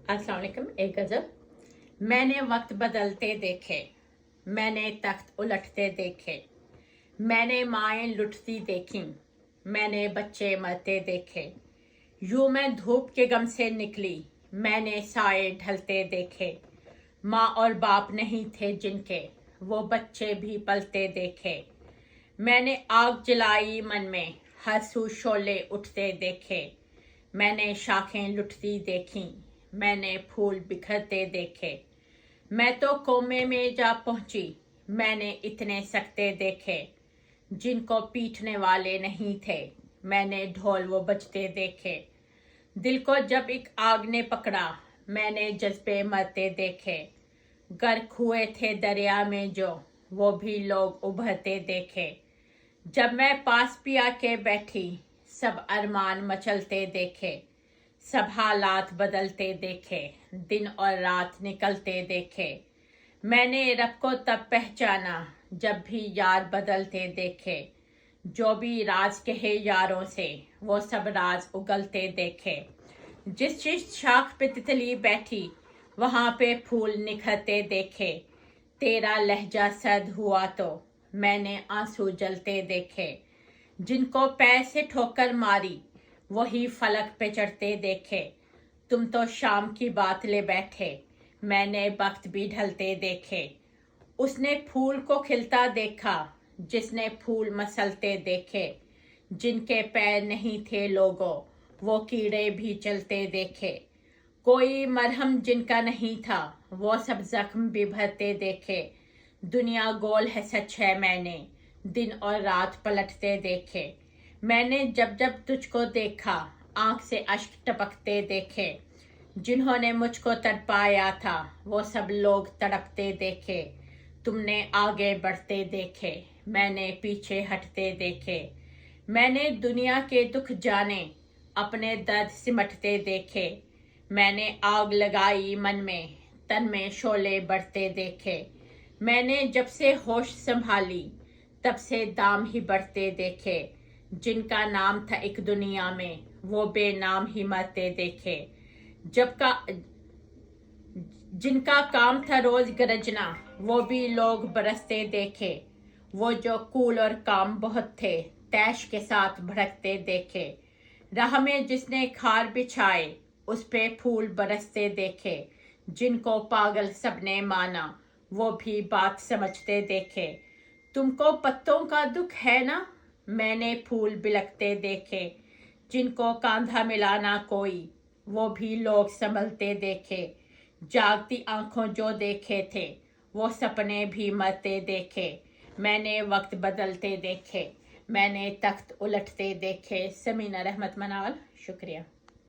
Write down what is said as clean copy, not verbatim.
अस्सलाम वालेकुम। एक गज़ल। मैंने वक्त बदलते देखे, मैंने तख्त उलटते देखे, मैंने माएँ लुटती देखी, मैंने बच्चे मरते देखे। यूं मैं धूप के गम से निकली, मैंने साए ढलते देखे। माँ और बाप नहीं थे जिनके, वो बच्चे भी पलते देखे। मैंने आग जलाई मन में, हर सू शोले उठते देखे। मैंने शाखें लुटती देखी, मैंने फूल बिखरते देखे। मैं तो कोमे में जा पहुंची, मैंने इतने सकते देखे। जिनको पीटने वाले नहीं थे, मैंने ढोल वो बजते देखे। दिल को जब एक आग ने पकड़ा, मैंने जज्बे मरते देखे। गर्क हुए थे दरिया में जो, वो भी लोग उभरते देखे। जब मैं पास भी आके बैठी, सब अरमान मचलते देखे। सब हालात बदलते देखे, दिन और रात निकलते देखे। मैंने रब को तब पहचाना, जब भी यार बदलते देखे। जो भी राज कहे यारों से, वो सब राज उगलते देखे। जिस शाख पे तितली बैठी, वहाँ पे फूल निखरते देखे। तेरा लहजा सर्द हुआ तो, मैंने आंसू जलते देखे। जिनको पैर से ठोकर मारी, वही फलक पे चढ़ते देखे। तुम तो शाम की बात ले बैठे, मैंने वक्त भी ढलते देखे। उसने फूल को खिलता देखा, जिसने फूल मसलते देखे। जिनके पैर नहीं थे लोगों, वो कीड़े भी चलते देखे। कोई मरहम जिनका नहीं था, वो सब जख्म भी भरते देखे। दुनिया गोल है सच है, मैंने दिन और रात पलटते देखे। मैंने जब जब तुझको देखा, आंख से अश्क टपकते देखे। जिन्होंने मुझको तड़पाया था, वो सब लोग तड़पते देखे। तुमने आगे बढ़ते देखे, मैंने पीछे हटते देखे। मैंने दुनिया के दुख जाने, अपने दर्द सिमटते देखे। मैंने आग लगाई मन में, तन में शोले बढ़ते देखे। मैंने जब से होश संभाली, तब से दाम ही बढ़ते देखे। जिनका नाम था एक दुनिया में, वो बेनाम ही मरते देखे। जिनका काम था रोज गरजना, वो भी लोग बरसते देखे। वो जो कूल और काम बहुत थे, तैश के साथ भड़कते देखे। राह में जिसने खार बिछाए, उस पे फूल बरसते देखे। जिनको पागल सबने माना, वो भी बात समझते देखे। तुमको पत्तों का दुख है ना, मैंने फूल बिलखते देखे। जिनको कांधा मिलाना कोई, वो भी लोग संभलते देखे। जागती आंखों जो देखे थे, वो सपने भी मरते देखे। मैंने वक्त बदलते देखे, मैंने तख्त उलटते देखे। समीना रहमत मनाल, शुक्रिया।